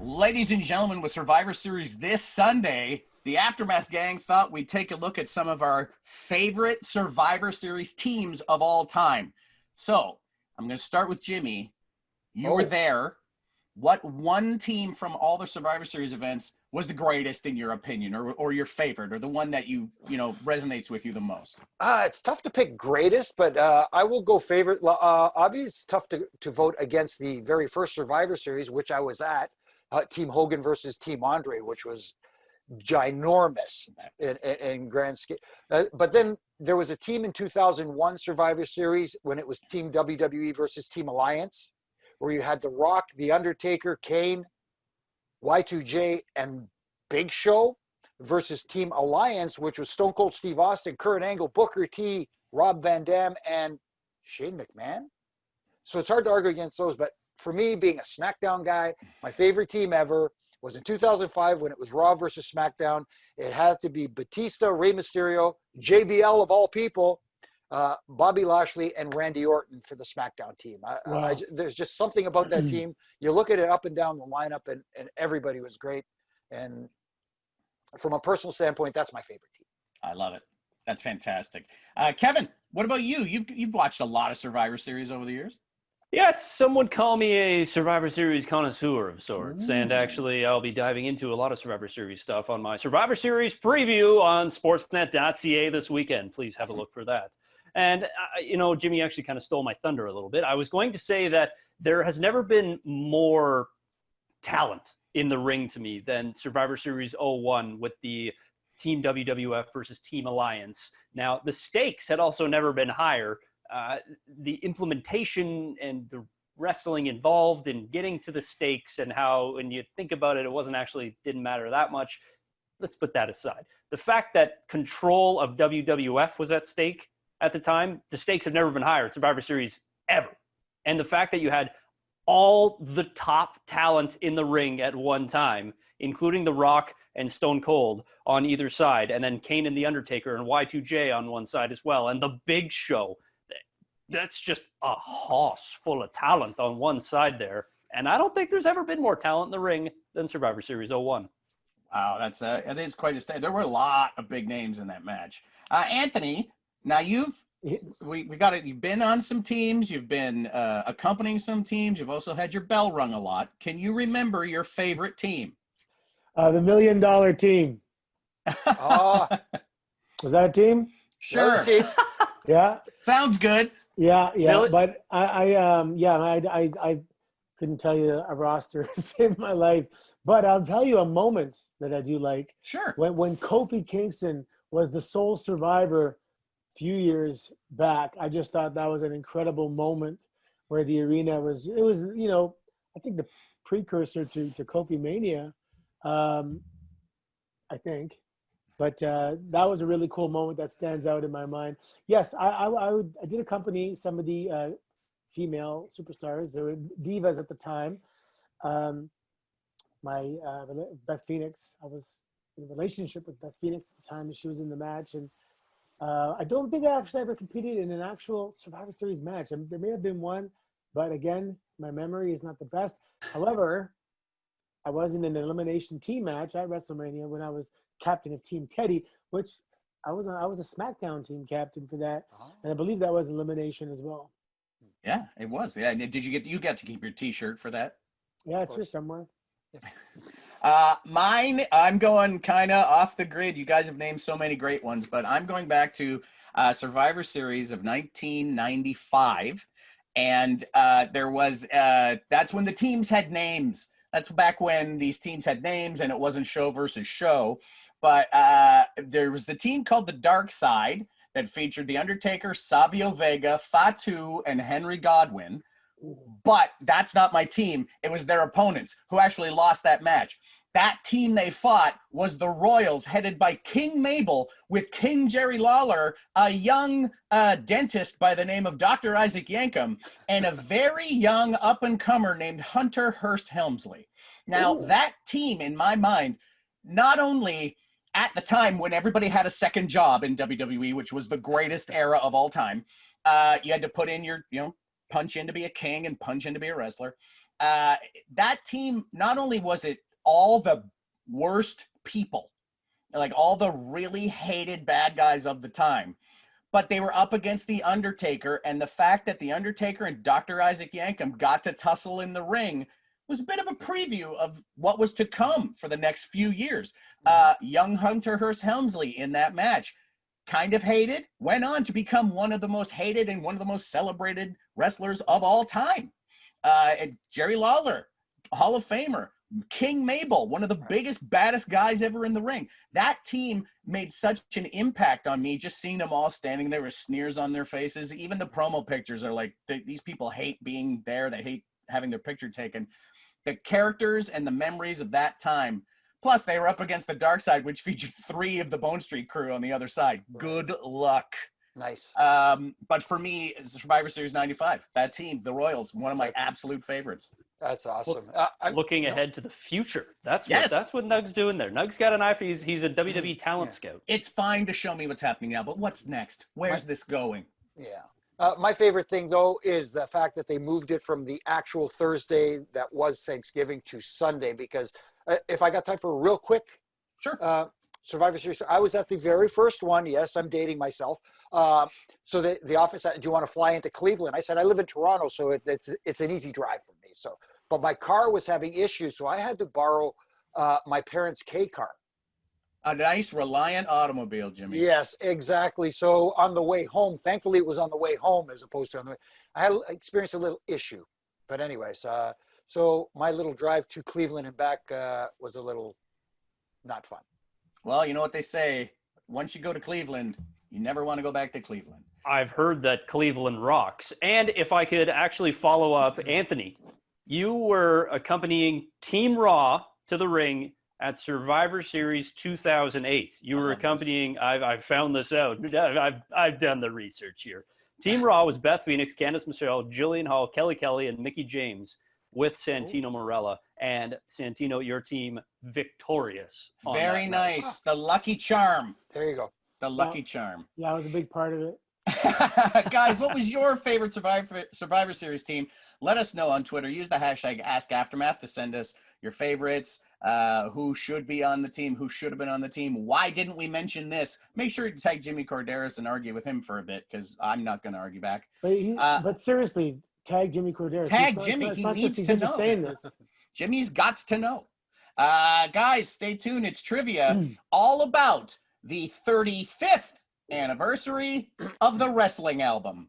Ladies and gentlemen, with Survivor Series this Sunday, the Aftermath gang thought we'd take a look at some of our favorite Survivor Series teams of all time. So I'm going to start with Jimmy. You were there. What one team from all the Survivor Series events was the greatest in your opinion, or your favorite, or the one that you know resonates with you the most? It's tough to pick greatest, but I will go favorite. Obviously, it's tough to vote against the very first Survivor Series, which I was at, Team Hogan versus Team Andre, which was ginormous in grand scale. But then there was a team in 2001 Survivor Series when it was Team WWE versus Team Alliance, where you had The Rock, The Undertaker, Kane, Y2J, and Big Show versus Team Alliance, which was Stone Cold Steve Austin, Kurt Angle, Booker T, Rob Van Dam, and Shane McMahon. So it's hard to argue against those, but for me, being a SmackDown guy, my favorite team ever was in 2005 when it was Raw versus SmackDown. It has to be Batista, Rey Mysterio, JBL of all people, Bobby Lashley, and Randy Orton for the SmackDown team. There's just something about that team. You look at it up and down the lineup, and everybody was great. And from a personal standpoint, that's my favorite team. I love it. That's fantastic. Kevin, what about you? You've watched a lot of Survivor Series over the years. Yes, some would call me a Survivor Series connoisseur of sorts. And actually, I'll be diving into a lot of Survivor Series stuff on my Survivor Series preview on sportsnet.ca this weekend. Please have a look for that. And, Jimmy actually kind of stole my thunder a little bit. I was going to say that there has never been more talent in the ring to me than Survivor Series 01 with the Team WWF versus Team Alliance. Now, the stakes had also never been higher. The implementation and the wrestling involved in getting to the stakes, and how, when you think about it, it didn't matter that much. Let's put that aside. The fact that control of WWF was at stake at the time, the stakes have never been higher at Survivor Series ever. And the fact that you had all the top talent in the ring at one time, including The Rock and Stone Cold on either side, and then Kane and The Undertaker and Y2J on one side as well, and The Big Show. That's just a house full of talent on one side there. And I don't think there's ever been more talent in the ring than Survivor Series 01. Wow, that is quite a state. There were a lot of big names in that match. Anthony, now you've been on some teams, you've been accompanying some teams, you've also had your bell rung a lot. Can you remember your favorite team? The $1 Million Team. Was that a team? Sure. Yeah. Sounds good. Yeah. Really? But I couldn't tell you a roster to save my life. But I'll tell you a moment that I do like. Sure. When Kofi Kingston was the sole survivor a few years back, I just thought that was an incredible moment where the arena was, I think the precursor to Kofi Mania, I think. But that was a really cool moment that stands out in my mind. Yes, I did accompany some of the female superstars. There were divas at the time. Beth Phoenix, I was in a relationship with Beth Phoenix at the time, and she was in the match. And I don't think I actually ever competed in an actual Survivor Series match. There may have been one, but again, my memory is not the best. However, I was in an elimination team match at WrestleMania when I was captain of Team Teddy, which I was a SmackDown team captain for that, and I believe that was elimination as well. Yeah, it was. Yeah, did you got to keep your T-shirt for that? Yeah, it's here somewhere. Mine, I'm going kind of off the grid. You guys have named so many great ones, but I'm going back to Survivor Series of 1995, and there was that's when the teams had names. That's back when these teams had names and it wasn't show versus show. But there was the team called the Dark Side that featured The Undertaker, Savio Vega, Fatu, and Henry Godwin. But that's not my team. It was their opponents who actually lost that match. That team they fought was the Royals, headed by King Mabel, with King Jerry Lawler, a young dentist by the name of Dr. Isaac Yankem, and a very young up-and-comer named Hunter Hearst Helmsley. Now, that team, in my mind, not only at the time when everybody had a second job in WWE, which was the greatest era of all time, you had to put in your, punch in to be a king and punch in to be a wrestler. That team, not only was it all the worst people, like all the really hated bad guys of the time, but they were up against The Undertaker, and the fact that The Undertaker and Dr. Isaac Yankem got to tussle in the ring was a bit of a preview of what was to come for the next few years. Young Hunter Hearst Helmsley in that match, kind of hated, went on to become one of the most hated and one of the most celebrated wrestlers of all time. And Jerry Lawler, Hall of Famer, King Mabel, one of the biggest, baddest guys ever in the ring. That team made such an impact on me, just seeing them all standing there with sneers on their faces. Even the promo pictures are like, these people hate being there. They hate having their picture taken. The characters and the memories of that time. Plus, they were up against the Dark Side, which featured 3 of the Bone Street crew on the other side. Good luck. Nice. But for me, it's Survivor Series 95. That team, the Royals, one of my absolute favorites. That's awesome. Looking ahead to the future. That's Yes. what Nug's doing there. Nug's got an eye for he's a WWE talent scout. It's fine to show me what's happening now, but what's next? Where's this going? Yeah. My favorite thing, though, is the fact that they moved it from the actual Thursday that was Thanksgiving to Sunday, because if I got time for a real quick Sure. Survivor Series, I was at the very first one. Yes, I'm dating myself. So the office said, do you want to fly into Cleveland? I said, I live in Toronto, so it's an easy drive for me. So, but my car was having issues, so I had to borrow my parents' K car. A nice Reliant automobile, Jimmy. Yes, exactly. So on the way home, thankfully it was on the way home as opposed to on the way. I experienced a little issue, but anyways, so my little drive to Cleveland and back was a little not fun. Well, you know what they say. Once you go to Cleveland, you never want to go back to Cleveland. I've heard that Cleveland rocks. And if I could actually follow up, Anthony, you were accompanying Team Raw to the ring at Survivor Series 2008. You were accompanying, I've found this out. I've done the research here. Team Raw was Beth Phoenix, Candice Michelle, Jillian Hall, Kelly Kelly, and Mickey James with Santino Marella. And Santino, your team, victorious. Very nice. The Lucky Charm. There you go. The Lucky Charm. Yeah, I was a big part of it. Guys, what was your favorite Survivor Series team? Let us know on Twitter. Use the hashtag AskAftermath to send us your favorites, who should be on the team, who should have been on the team. Why didn't we mention this? Make sure to tag Jimmy Corderas and argue with him for a bit, because I'm not going to argue back. But seriously, tag Jimmy Corderas. Tag Jimmy. He needs to know. Saying this. Jimmy's got to know. Guys, stay tuned. It's trivia all about the 35th anniversary of the wrestling album.